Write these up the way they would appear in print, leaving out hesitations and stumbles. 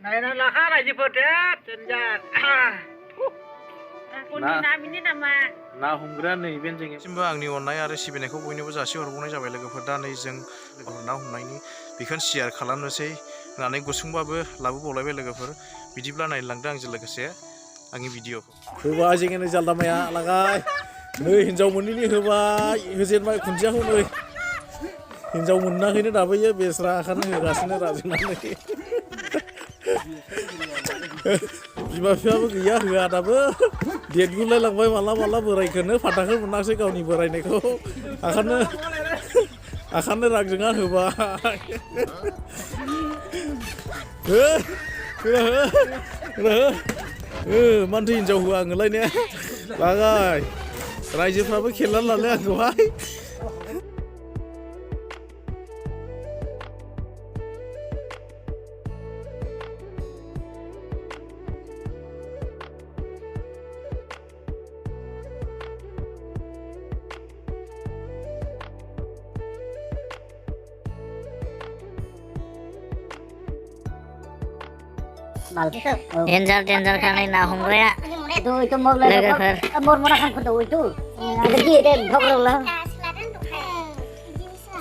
này nó là khá là gì phật đấy chân raคนที่น้ำมินินามา ना हमग्रा नैबे जोंनि सिमबो आंनि अननाय आरो सिबिनायखौ बयनोबो जासिहरबावनाय जाबाय लोगोफोर दा नै जों ना हमनायनि बेखौनो शेयार खालामनोसै होननानै गुसुंबाबो लाबोबावलायबाय लोगोफोर बिदिब्ला नायलांदो आंजों लोगोसे आंनि भिडिअखौ होबाय जोंनि जालदामाया लागाय नै हिनजाव मोननैनि होबाय होजेनबाय खुन्थियाखौ नै हिनजाव मोनाखैनो दाबोयो बेस्रा आखानो होगासिनो राजोंनानै बिमा बिफायाबो गैया होआ दाबो देरगुलायलांबाय माला माला बोरायखौनो फाथाखौ मोनाखसै गावनि बोरायनायखौ आखानो रागजोंआ होबाय मानोथो हिनजाव होआ आङोलाय ने लागाय रायजोफ्राबो खेला लालाय आंखौहाय डेन्जार खानाय ना हमग्राया itu mau लोगोफोर mau makan kudu itu gede deh ngobrol lah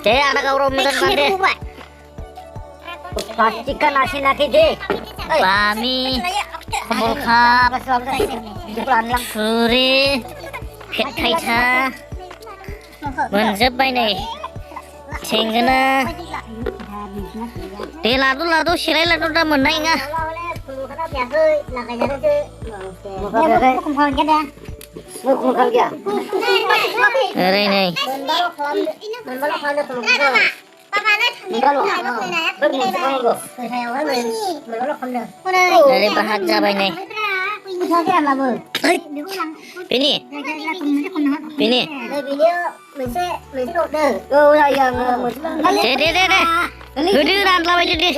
deh anak kau rombongan mandi pastikan nasi nanti deh bami kemulkap pelan suri kaita मोनजोबबाय नै थेंगोना दे लादु सिराय लादु दा मोननाय नङा ओरै नै ओरै बाहाग जाबाय नै बेनि दे होदो रानलाबायदो दे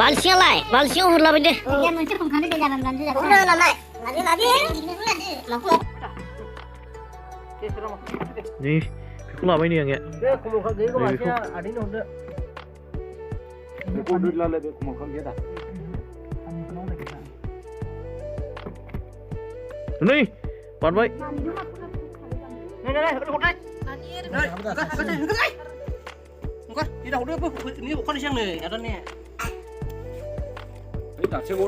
बालथिङालाय बालथिङाव हरलाबायदो नै बेखौ लाबाय नै आङो नै बारबाय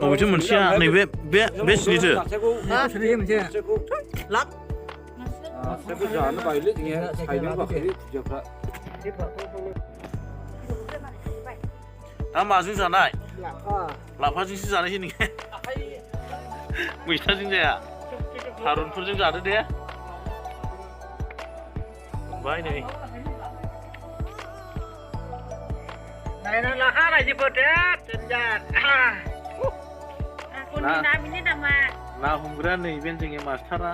어제 문시야 네 왜 시리즈 락 다 마중 자나이 라파중시 자나이 니 मैथा जोंजाया थारुनफोरजों जादो दे बाय नै này nó là khá là gì phật đấy chân ra คนที่น้ำมินินามา ना हमग्रा नैबे जोंनि मास्टारा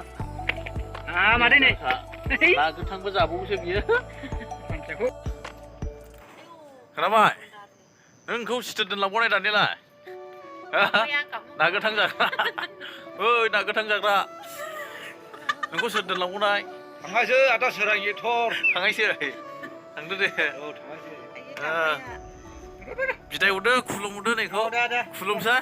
mà đây này ना गोथांबो जाबावोसो बियो खोनाबाय नोंखौ सिथोर दोनलांबावनाय दानिलाय ना गोथां जाग्रा ओइ ना गोथां जाग्रा नोंखौ सोर दोनलांबावनाय थांगासो आदा सोरांनि थर थांगायसै थांदो दे बिदाय हरदो खुलुमहरदो नैखौ खुलुमसा